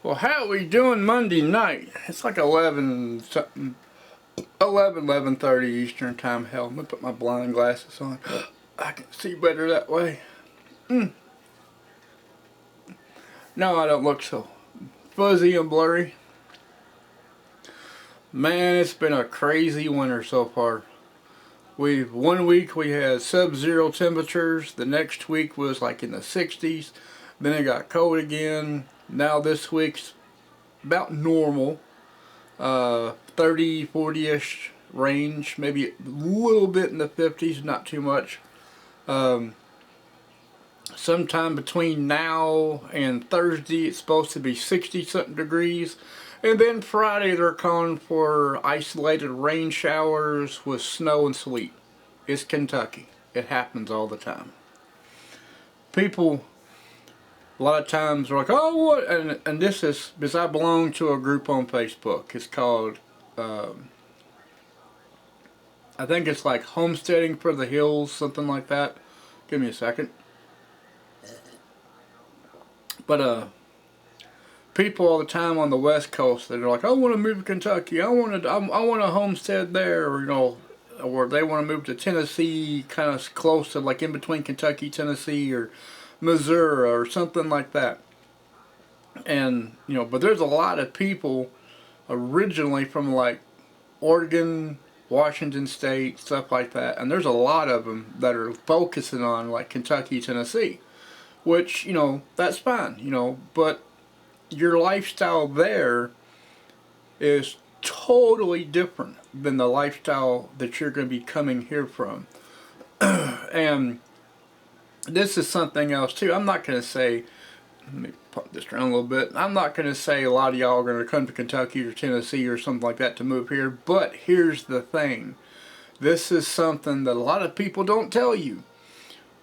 Well, how we doing Monday night? It's like 11 something, 11:30 Eastern time. Hell, let me put my blind glasses on. I can see better that way. No, I don't look so fuzzy and blurry. Man, it's been a crazy winter so far. One week we had sub-zero temperatures. The next week was like in the 60s. Then it got cold again. Now this week's about normal. 30, 40-ish range, maybe a little bit in the 50s, not too much. Sometime between now and Thursday, it's supposed to be 60-something degrees. And then Friday, they're calling for isolated rain showers with snow and sleet. It's Kentucky. It happens all the time. People, a lot of times, are like, oh, what? And this is because I belong to a group on Facebook. It's called, I think it's like Homesteading for the Hills, something like that. Give me a second. But people all the time on the West Coast, they're like, I want to move to Kentucky. I want to homestead there, or or they want to move to Tennessee, kind of close to like in between Kentucky, Tennessee, or Missouri, or something like that. And but there's a lot of people originally from like Oregon, Washington State, stuff like that, and there's a lot of them that are focusing on like Kentucky, Tennessee, which that's fine, but your lifestyle there is totally different than the lifestyle that you're going to be coming here from. And this is something else too. I'm not going to say, let me pump this around a little bit. I'm not going to say a lot of y'all are going to come to Kentucky or Tennessee or something like that to move here, but here's the thing. This is something that a lot of people don't tell you.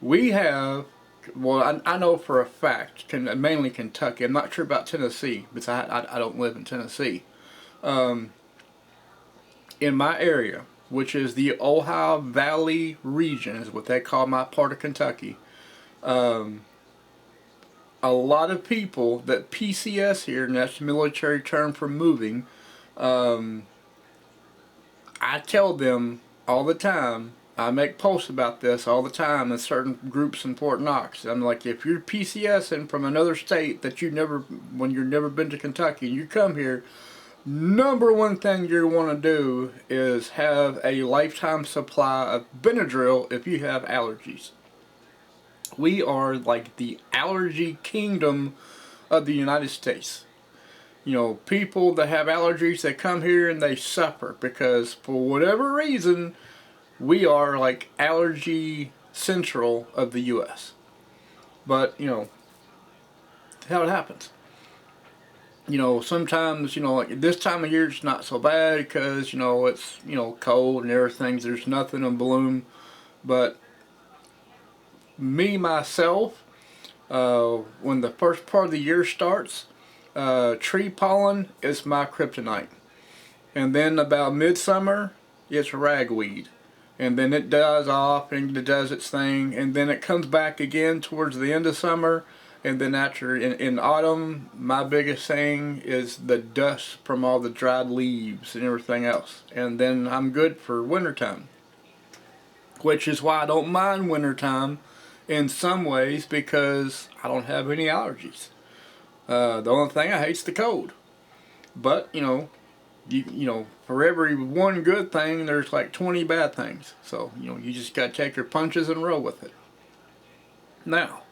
We have, well, I know for a fact, mainly Kentucky. I'm not sure about Tennessee, because I don't live in Tennessee. In my area, which is the Ohio Valley region, is what they call my part of Kentucky. A lot of people that PCS here, and that's the military term for moving, I tell them all the time, I make posts about this all the time in certain groups in Fort Knox. I'm like, if you're PCSing from another state that when you've never been to Kentucky, and you come here, number one thing you want to do is have a lifetime supply of Benadryl if you have allergies. We are like the allergy kingdom of the United States. People that have allergies, they come here and they suffer because for whatever reason, we are like allergy central of the U.S. But, how it happens. Sometimes, like this time of year it's not so bad because, it's, cold and everything. There's nothing in bloom. But me, myself, when the first part of the year starts, tree pollen is my kryptonite. And then about midsummer, it's ragweed. And then it dies off and it does its thing. And then it comes back again towards the end of summer. And then after, in autumn, my biggest thing is the dust from all the dried leaves and everything else. And then I'm good for wintertime. Which is why I don't mind wintertime in some ways, because I don't have any allergies. The only thing I hate is the cold. But, for every one good thing, there's like 20 bad things. So, you just got to take your punches and roll with it. Now,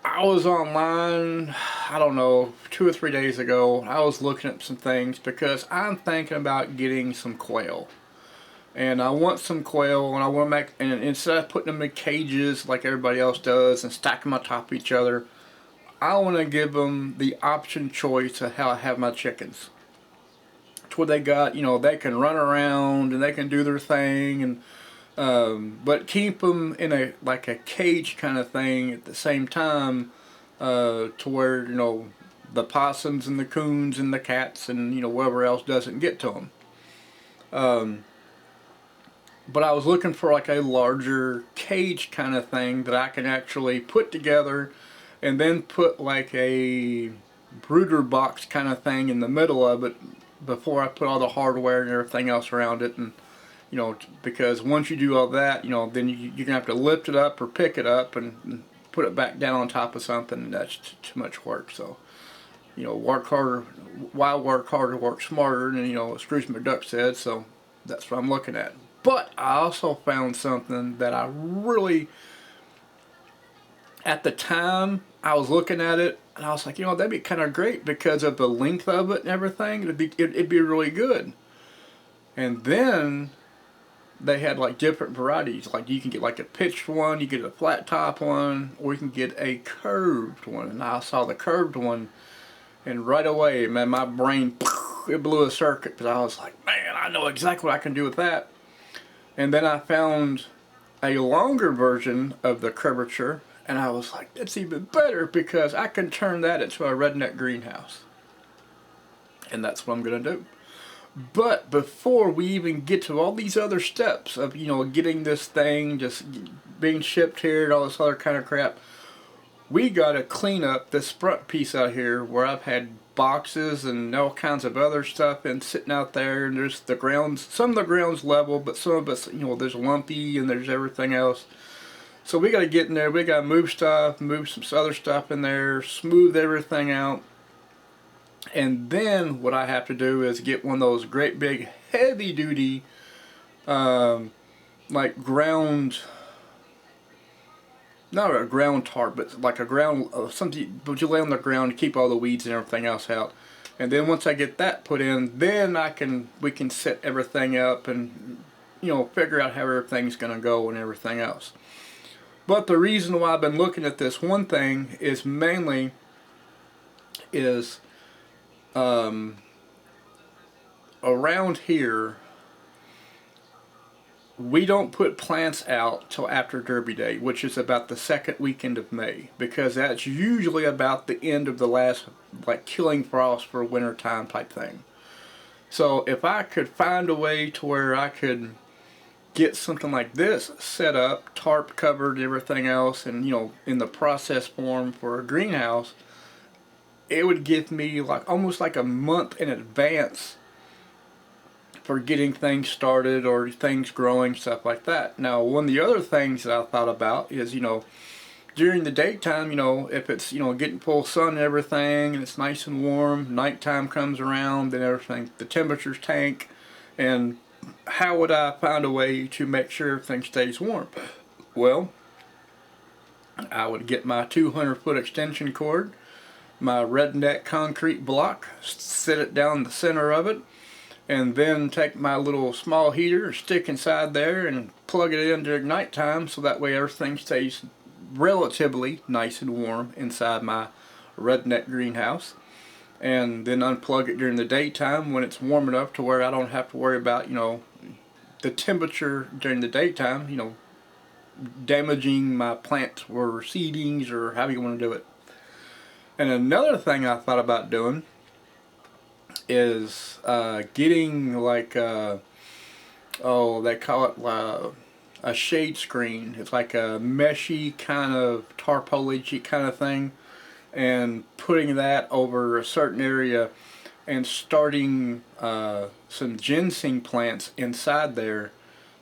I was online, I don't know, 2 or 3 days ago. I was looking at some things because I'm thinking about getting some quail. And I want some quail, and I want to make, and instead of putting them in cages like everybody else does and stacking them on top of each other, I want to give them the option choice of how I have my chickens. It's where they got, they can run around and they can do their thing, and but keep them in a cage kind of thing at the same time, to where the possums and the coons and the cats and whatever else doesn't get to them. But I was looking for like a larger cage kind of thing that I can actually put together and then put like a brooder box kind of thing in the middle of it before I put all the hardware and everything else around it. And because once you do all that, then you're gonna have to lift it up or pick it up and put it back down on top of something, and that's too much work. So work harder, why work harder, work smarter, and Scrooge McDuck said. So that's what I'm looking at. But I also found something that I really, at the time I was looking at it, and I was like, that'd be kind of great because of the length of it and everything. It'd be really good. And then they had like different varieties. Like you can get like a pitched one, you get a flat top one, or you can get a curved one. And I saw the curved one, and right away, man, my brain, it blew a circuit, because I was like, man, I know exactly what I can do with that. And then I found a longer version of the curvature, and I was like, that's even better because I can turn that into a redneck greenhouse. And that's what I'm going to do. But before we even get to all these other steps of, getting this thing just being shipped here and all this other kind of crap, we got to clean up this front piece out here where I've had boxes and all kinds of other stuff and sitting out there, and there's the grounds, some of the ground's level, but some of it's, there's lumpy and there's everything else. So we got to get in there, we got to move stuff, move some other stuff in there, smooth everything out. And then what I have to do is get one of those great big heavy duty like ground, not a ground tarp, but like a ground, something, but you lay on the ground to keep all the weeds and everything else out. And then once I get that put in, then we can set everything up and figure out how everything's going to go and everything else. But the reason why I've been looking at this one thing is mainly is around here, we don't put plants out till after Derby Day, which is about the second weekend of May, because that's usually about the end of the last, like, killing frost for winter time type thing. So if I could find a way to where I could get something like this set up, tarp covered and everything else, and in the process form for a greenhouse, it would give me like almost like a month in advance for getting things started or things growing, stuff like that. Now, one of the other things that I thought about is, during the daytime, if it's, getting full sun and everything, and it's nice and warm, nighttime comes around, then everything, the temperatures tank, and how would I find a way to make sure everything stays warm? Well, I would get my 200-foot extension cord, my redneck concrete block, sit it down the center of it, and then take my little small heater, stick inside there, and plug it in during nighttime, so that way everything stays relatively nice and warm inside my redneck greenhouse. And then unplug it during the daytime when it's warm enough to where I don't have to worry about, the temperature during the daytime, damaging my plants or seedings or however you want to do it. And another thing I thought about doing is getting like they call it a shade screen. It's like a meshy kind of tarpaulin kind of thing, and putting that over a certain area and starting some ginseng plants inside there,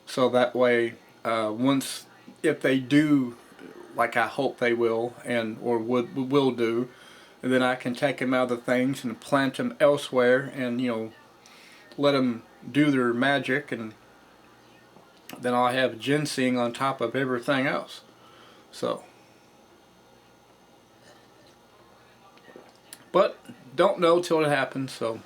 so that way once, if they do, like I hope they will, and or will do, and then I can take them out of the things and plant them elsewhere, and let them do their magic, and then I'll have ginseng on top of everything else. So, but don't know till it happens. So,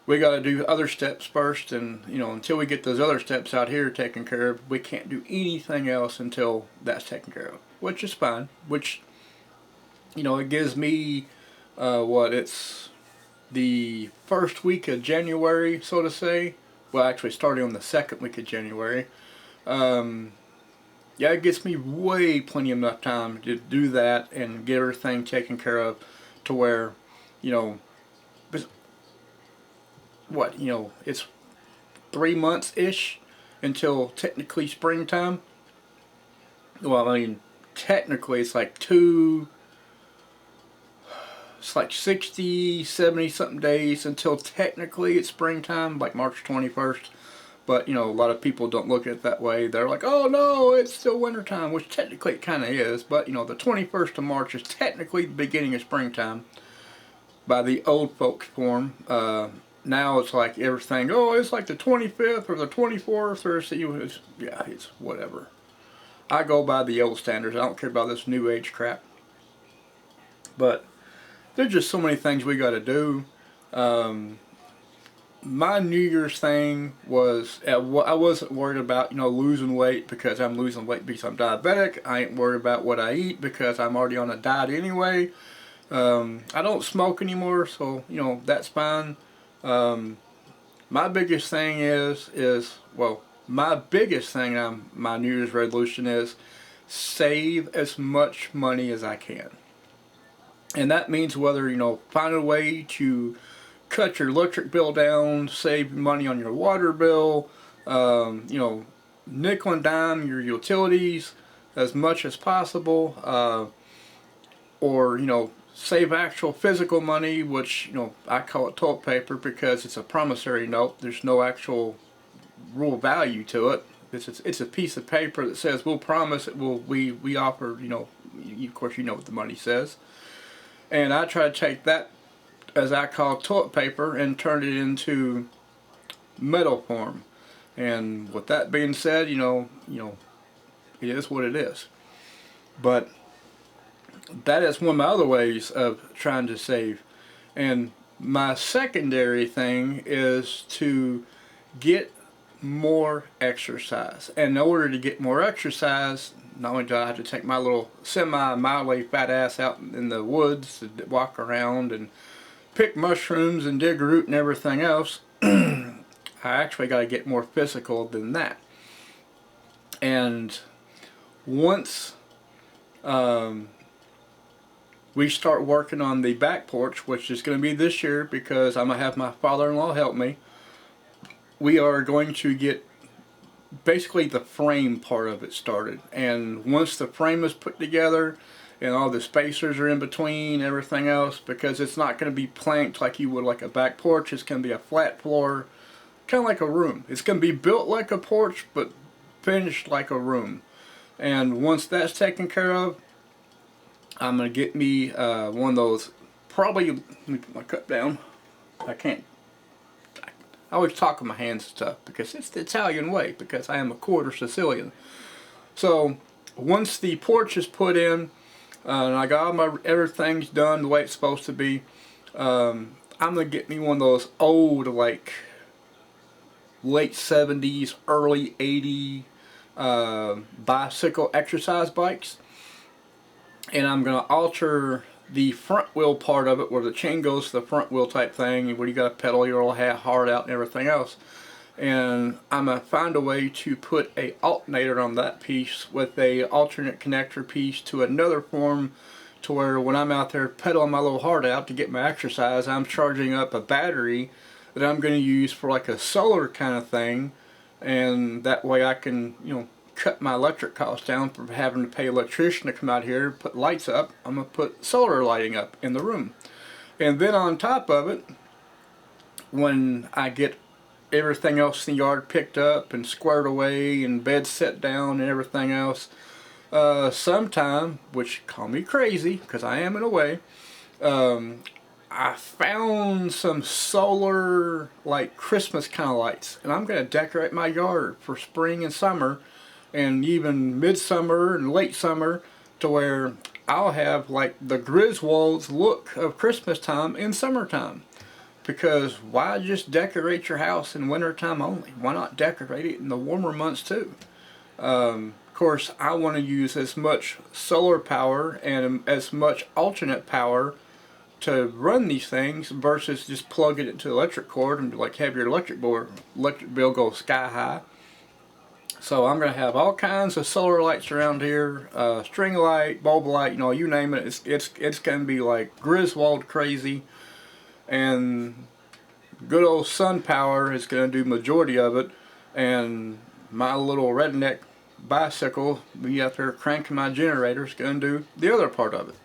we got to do other steps first, and until we get those other steps out here taken care of, we can't do anything else until that's taken care of, which is fine. Which, it gives me it's the first week of January, so to say. Well, actually starting on the second week of January. Yeah, it gets me plenty enough time to do that and get everything taken care of, to where, it's 3 months-ish until technically springtime. Well, I mean, technically it's like 60, 70 something days until technically it's springtime, like March 21st. But, you know, a lot of people don't look at it that way. They're like, oh no, it's still wintertime, which technically it kind of is. But, you know, the 21st of March is technically the beginning of springtime by the old folks form. Now it's like everything, oh, it's like the 25th or the 24th or it's whatever. I go by the old standards. I don't care about this new age crap. But there's just so many things we got to do. My New Year's thing was, I wasn't worried about, you know, losing weight because I'm losing weight because I'm diabetic. I ain't worried about what I eat because I'm already on a diet anyway. I don't smoke anymore, so, you know, that's fine. My biggest thing my biggest thing, my New Year's resolution is save as much money as I can. And that means whether, you know, find a way to cut your electric bill down, save money on your water bill, you know, nickel and dime your utilities as much as possible, or, you know, save actual physical money, which, you know, I call it toilet paper because it's a promissory note. There's no actual real value to it. It's a piece of paper that says we'll promise it will, we offer, you know, of course you know what the money says. And I try to take that, as I call toilet paper, and turn it into metal form. And with that being said, you know, it is what it is. But that is one of my other ways of trying to save. And my secondary thing is to get more exercise. And in order to get more exercise, not only do I have to take my little semi-mildly fat ass out in the woods to walk around and pick mushrooms and dig root and everything else, I actually got to get more physical than that. And once we start working on the back porch, which is going to be this year because I'm going to have my father-in-law help me, we are going to get basically the frame part of it started. And once the frame is put together and all the spacers are in between, everything else, because it's not going to be planked like you would like a back porch, it's going to be a flat floor, kind of like a room. It's going to be built like a porch but finished like a room. And once that's taken care of, I'm going to get me one of those, probably, let me put my cup down, I always talk with my hands and stuff because it's the Italian way, because I am a quarter Sicilian. So once the porch is put in, and I got all my everything's done the way it's supposed to be, I'm going to get me one of those old, like, late 70s, early 80s bicycle exercise bikes. And I'm going to alter the front wheel part of it, where the chain goes to the front wheel type thing, where you got to pedal your little hard out and everything else. And I'm going to find a way to put a alternator on that piece with a alternate connector piece to another form, to where when I'm out there pedaling my little heart out to get my exercise, I'm charging up a battery that I'm going to use for like a solar kind of thing. And that way I can, you know, cut my electric costs down from having to pay an electrician to come out here and put lights up. I'm going to put solar lighting up in the room. And then on top of it, when I get everything else in the yard picked up and squared away and beds set down and everything else, sometime, which call me crazy because I am in a way, I found some solar, like, Christmas kind of lights, and I'm going to decorate my yard for spring and summer and even midsummer and late summer, to where I'll have like the Griswold's look of Christmas time in summertime. Because why just decorate your house in wintertime only? Why not decorate it in the warmer months too? Of course, I want to use as much solar power and as much alternate power to run these things versus just plug it into the electric cord and like have your electric bill go sky high. So I'm going to have all kinds of solar lights around here, string light, bulb light, you know, you name it. It's going to be like Griswold crazy, and good old sun power is going to do majority of it, and my little redneck bicycle, be up there cranking my generators, going to do the other part of it.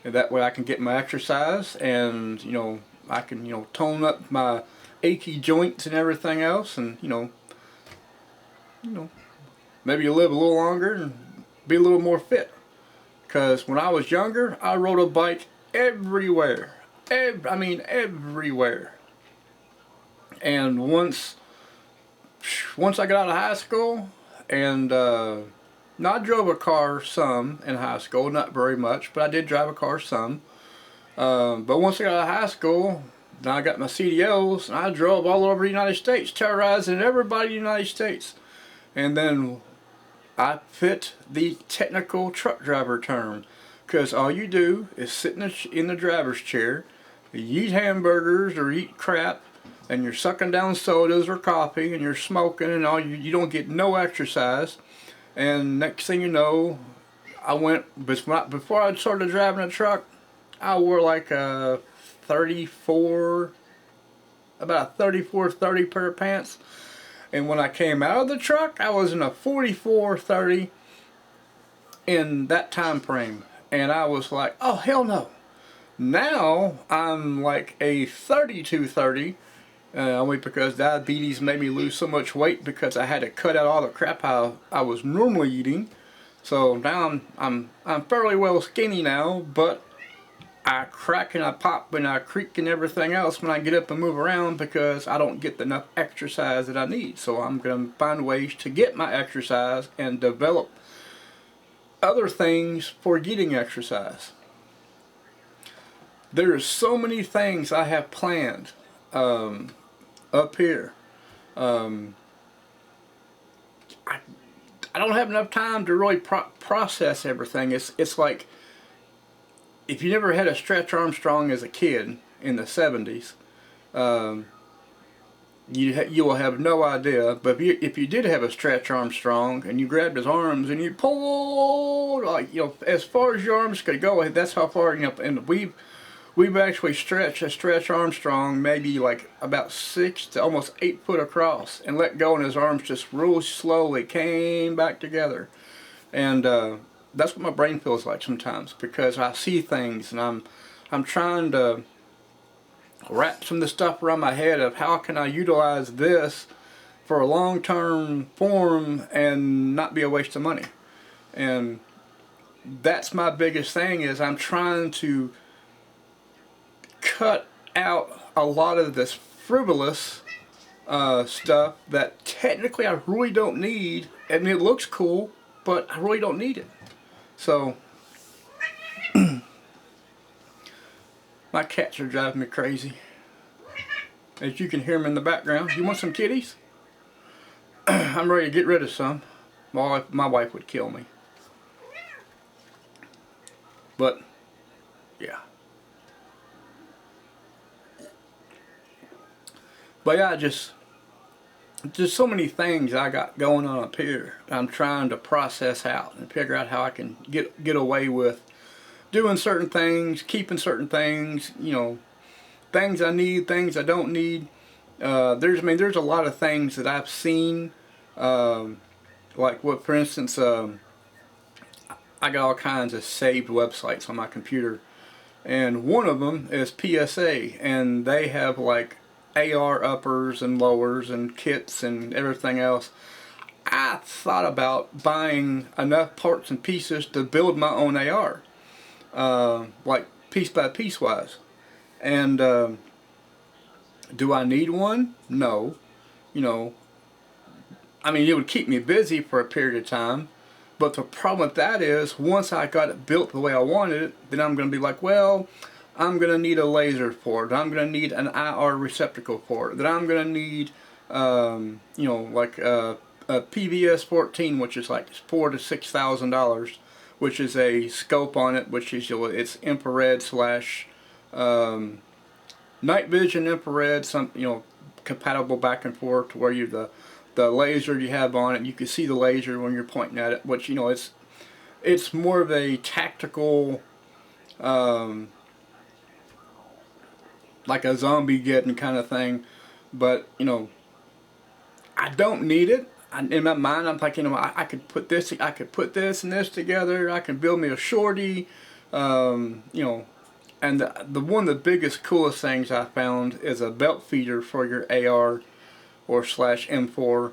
And that way I can get my exercise, and I can tone up my achy joints and everything else, and maybe live a little longer and be a little more fit. Because when I was younger, I rode a bike everywhere. I mean everywhere. And once I got out of high school, and now I drove a car some in high school, not very much, but I did drive a car some. But once I got out of high school, then I got my CDLs, and I drove all over the United States, terrorizing everybody in the United States. And then I fit the technical truck driver term, because all you do is sit in the driver's chair, you eat hamburgers or eat crap, and you're sucking down sodas or coffee, and you're smoking, and you don't get no exercise. And next thing you know, before I started driving a truck, I wore like a 34, about a 34-30 pair of pants. And when I came out of the truck, I was in a 44-30 in that time frame. And I was like, oh hell no. Now I'm like a 32-30, only because diabetes made me lose so much weight because I had to cut out all the crap I was normally eating. So now I'm fairly well skinny now, but I crack and I pop and I creak and everything else when I get up and move around, because I don't get enough exercise that I need. So I'm going to find ways to get my exercise and develop other things for getting exercise. There are so many things I have planned up here. I don't have enough time to really process everything. It's like, if you never had a Stretch Armstrong as a kid in the 70s, you will have no idea. But if you did have a Stretch Armstrong and you grabbed his arms and you pulled, like, as far as your arms could go, that's how far, and we've actually stretched a Stretch Armstrong maybe like about 6 to almost 8 foot across, and let go, and his arms just real slowly came back together. And that's what my brain feels like sometimes, because I see things and I'm trying to wrap some of the stuff around my head of how can I utilize this for a long-term form and not be a waste of money. And that's my biggest thing, is I'm trying to cut out a lot of this frivolous stuff that technically I really don't need. I mean, it looks cool, but I really don't need it. So my cats are driving me crazy, as you can hear them in the background. You want some kitties? I'm ready to get rid of some. My wife would kill me. But yeah. But yeah, just so many things I got going on up here. I'm trying to process out and figure out how I can get away with doing certain things, keeping certain things, things I need, things I don't need. There's a lot of things that I've seen, like what, for instance, I got all kinds of saved websites on my computer, and one of them is PSA, and they have like AR uppers and lowers and kits and everything else. I thought about buying enough parts and pieces to build my own AR, like piece by piece wise. And do I need one? No. I mean, it would keep me busy for a period of time, but the problem with that is, once I got it built the way I wanted it, then I'm going to be like, well, I'm going to need a laser for it, I'm going to need an IR receptacle for it, then I'm going to need, like a PVS 14, which is like $4,000 to $6,000, which is a scope on it, which is, it's infrared slash night vision infrared, compatible back and forth, to where the laser you have on it, you can see the laser when you're pointing at it, which, it's more of a tactical, like a zombie getting kind of thing. But I don't need it. in my mind, I'm thinking, I could put this and this together. I can build me a shorty, you know. And the one of the biggest, coolest things I found is a belt feeder for your AR or /M4,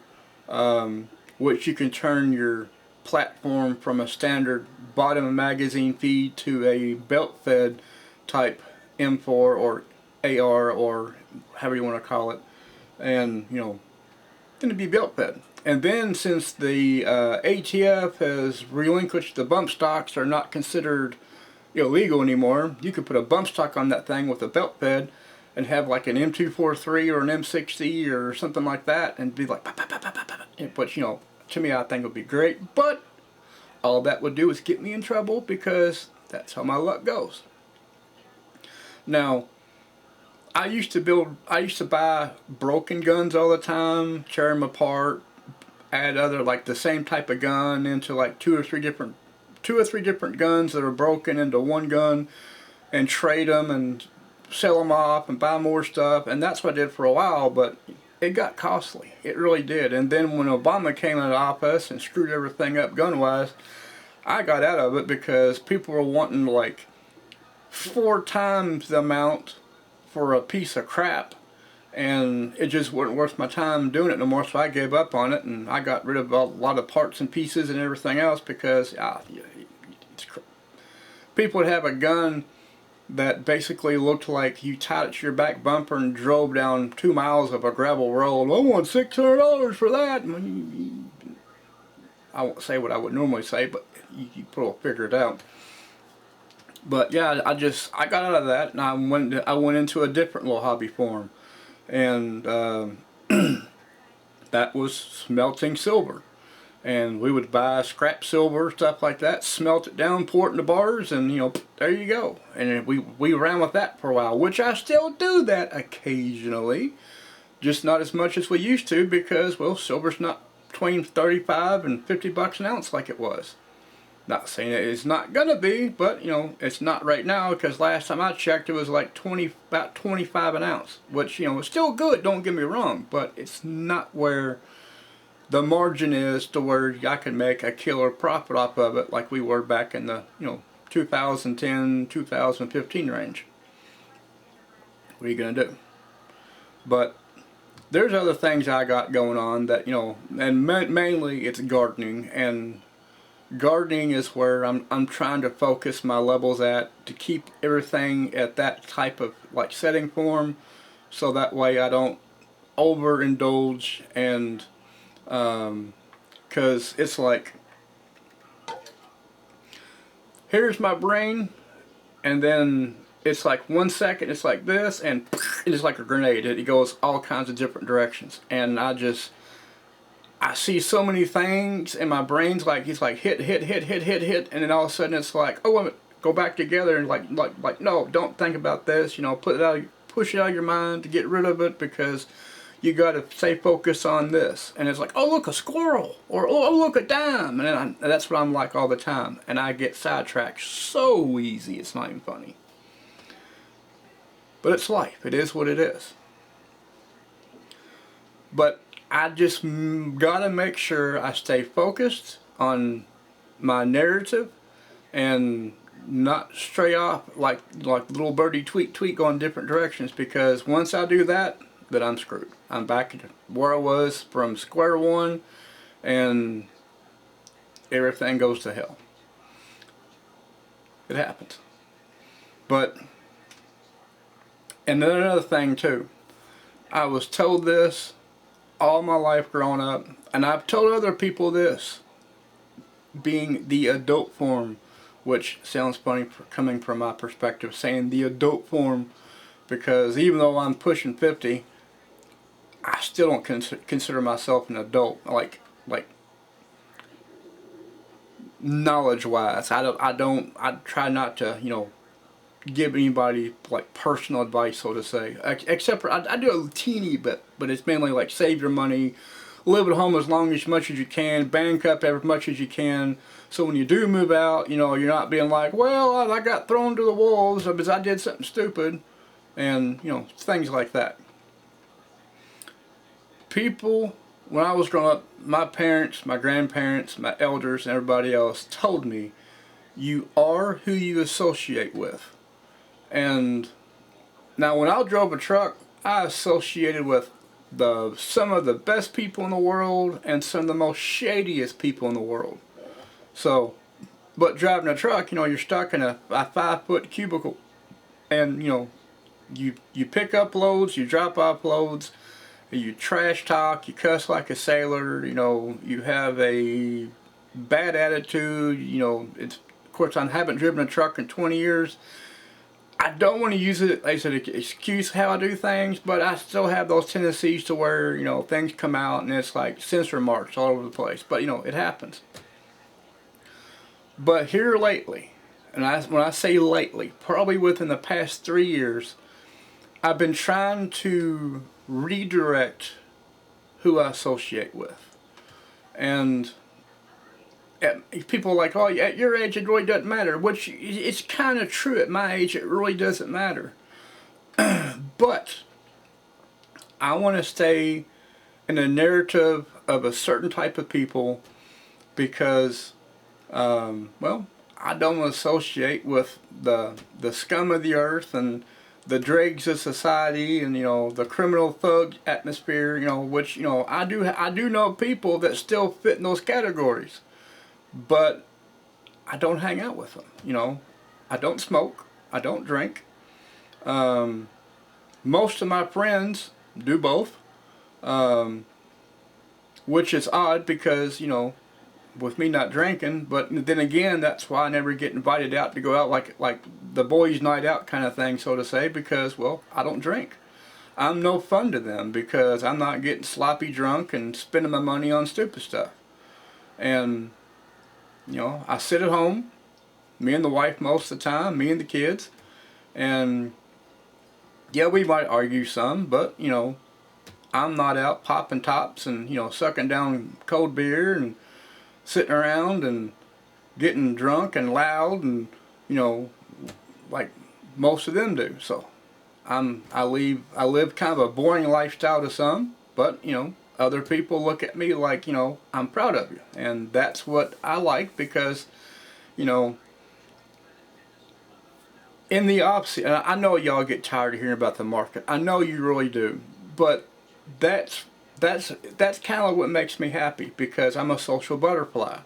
which you can turn your platform from a standard bottom magazine feed to a belt fed type M4 or AR or however you want to call it, and you know, going to be belt fed. And then since the ATF has relinquished the bump stocks, are not considered illegal anymore, you could put a bump stock on that thing with a belt fed and have like an M243 or an M6E or something like that and be like, bah, bah, bah, bah, bah, bah. But you know, to me I think it would be great, but all that would do is get me in trouble because that's how my luck goes. Now, I used to buy broken guns all the time, tear them apart, add other, like the same type of gun into like two or three different guns that are broken into one gun, and trade them and sell them off and buy more stuff. And that's what I did for a while, but it got costly. It really did. And then when Obama came into office and screwed everything up gun-wise, I got out of it because people were wanting like 4 times the amount for a piece of crap, and it just wasn't worth my time doing it no more, so I gave up on it, and I got rid of a lot of parts and pieces and everything else because people would have a gun that basically looked like you tied it to your back bumper and drove down 2 miles of a gravel road. I want $600 for that. I won't say what I would normally say, but you probably figure it out. But yeah, I got out of that, and I went into a different little hobby form, and that was smelting silver. And we would buy scrap silver, stuff like that, smelt it down, pour it into bars, and you know, there you go. And we ran with that for a while, which I still do that occasionally, just not as much as we used to because, well, silver's not between 35 and 50 bucks an ounce like it was. Not saying it's not gonna be, but you know, it's not right now because last time I checked it was like about 25 an ounce, which you know is still good. Don't get me wrong, but it's not where the margin is to where I can make a killer profit off of it like we were back in the 2010, 2015 range. What are you gonna do? But there's other things I got going on that and mainly it's gardening, and gardening is where I'm trying to focus my levels at to keep everything at that type of like setting form, so that way I don't overindulge and because it's like, here's my brain, and then it's like 1 second it's like this, and it's like a grenade. It goes all kinds of different directions, and I see so many things, and my brain's like, it's like hit, and then all of a sudden it's like, oh, wait a minute, go back together, and like no, don't think about this, push it out of your mind to get rid of it because you got to stay focused on this. And it's like, oh look, a squirrel, or oh look, a dime, and that's what I'm like all the time, and I get sidetracked so easy it's not even funny. But it's life. It is what it is. But I just gotta make sure I stay focused on my narrative and not stray off like little birdie tweet going different directions, because once I do that, then I'm screwed. I'm back to where I was from square one, and everything goes to hell. It happens. But, and then another thing too, I was told this all my life growing up, and I've told other people this, being the adult form, which sounds funny coming from my perspective, saying the adult form, because even though I'm pushing 50, I still don't consider myself an adult, like knowledge-wise. I try not to, give anybody like personal advice, so to say. Except for I do a teeny bit, but it's mainly like save your money, live at home as much as you can, bank up as much as you can, so when you do move out, you're not being like, well, I got thrown to the wolves because I did something stupid, and things like that. People when I was growing up, my parents, my grandparents, my elders, and everybody else told me, you are who you associate with. And now when I drove a truck, I associated with some of the best people in the world and some of the most shadiest people in the world. So, but driving a truck, you're stuck in a 5-foot cubicle, and you pick up loads, you drop off loads, you trash talk, you cuss like a sailor, you have a bad attitude, it's, of course I haven't driven a truck in 20 years. I don't want to use it as an excuse how I do things, but I still have those tendencies to where, things come out and it's like censor marks all over the place. But, it happens. But here lately, and when I say lately, probably within the past 3 years, I've been trying to redirect who I associate with. And people are like, oh, at your age it really doesn't matter, which it's kind of true. At my age it really doesn't matter. But I want to stay in a narrative of a certain type of people because, well, I don't associate with the scum of the earth and the dregs of society and the criminal thug atmosphere, which I do know people that still fit in those categories. But I don't hang out with them, I don't smoke, I don't drink. Most of my friends do both, which is odd because, with me not drinking, but then again, that's why I never get invited out to go out like the boys' night out kind of thing, so to say, because, well, I don't drink. I'm no fun to them because I'm not getting sloppy drunk and spending my money on stupid stuff. And I sit at home, me and the wife most of the time, me and the kids, and yeah, we might argue some, but I'm not out popping tops and sucking down cold beer and sitting around and getting drunk and loud and like most of them do. So I live kind of a boring lifestyle to some, but other people look at me like, I'm proud of you. And that's what I like because, in the opposite, and I know y'all get tired of hearing about the market. I know you really do. But that's kind of what makes me happy because I'm a social butterfly.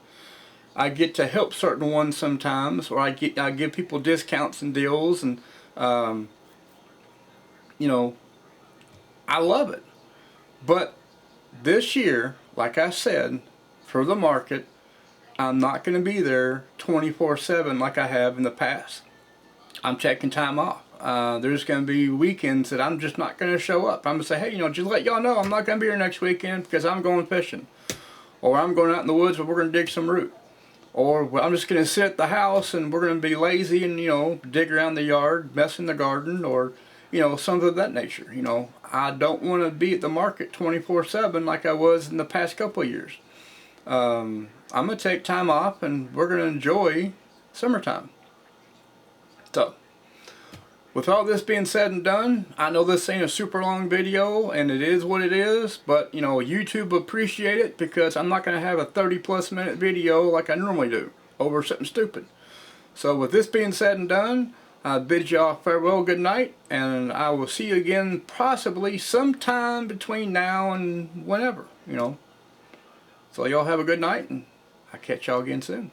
I get to help certain ones sometimes, or I give people discounts and deals, and, I love it. But this year, like I said, for the market, I'm not going to be there 24/7 like I have in the past. I'm taking time off. There's going to be weekends that I'm just not going to show up. I'm going to say, hey, just let y'all know I'm not going to be here next weekend because I'm going fishing. Or I'm going out in the woods but we're going to dig some root. Or I'm just going to sit at the house and we're going to be lazy and, dig around the yard, mess in the garden, or, something of that nature. I don't want to be at the market 24/7 like I was in the past couple of years. I'm going to take time off and we're going to enjoy summertime. So, with all this being said and done, I know this ain't a super long video and it is what it is, but YouTube appreciate it because I'm not going to have a 30+ minute video like I normally do over something stupid. So with this being said and done, I bid y'all farewell, good night, and I will see you again possibly sometime between now and whenever, So y'all have a good night and I'll catch y'all again soon.